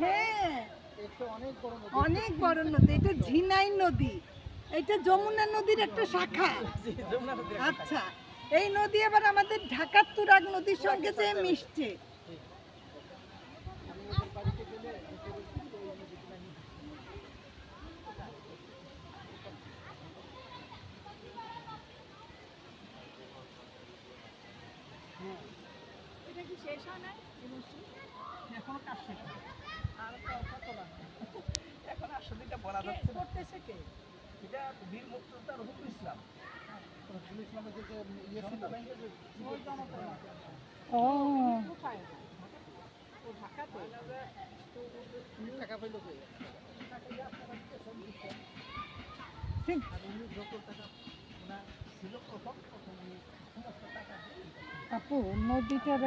হ্যাঁ, অনেক বড় নদী। এটা ঝিনাই নদী, এটা যমুনা নদীর একটা শাখা। আচ্ছা, এই নদী আবার আমাদের ঢাকার তুরাগ নদীর সঙ্গে যে মিশছে। এটা কি শেষ হয় না? এখনো কাজ শেষ হয়। আর কত লাগবে? এখন আসলে এটা বলা যাচ্ছে করতেছে কে? এটা বীর মুক্তিযোদ্ধা রফিকুল ইসলাম। রফিকুল ইসলামের যে ইয়ে ছিল ব্যাংকের যে ও কোথায়? ও ঢাকাতে। টাকা পাইলো কে? টাকা দিয়ে আপনারা স্টেশন দিচ্ছেন। আর উনি যত টাকা ওনার ছিল প্রথম উনি সমস্ত টাকা আপু নদীটার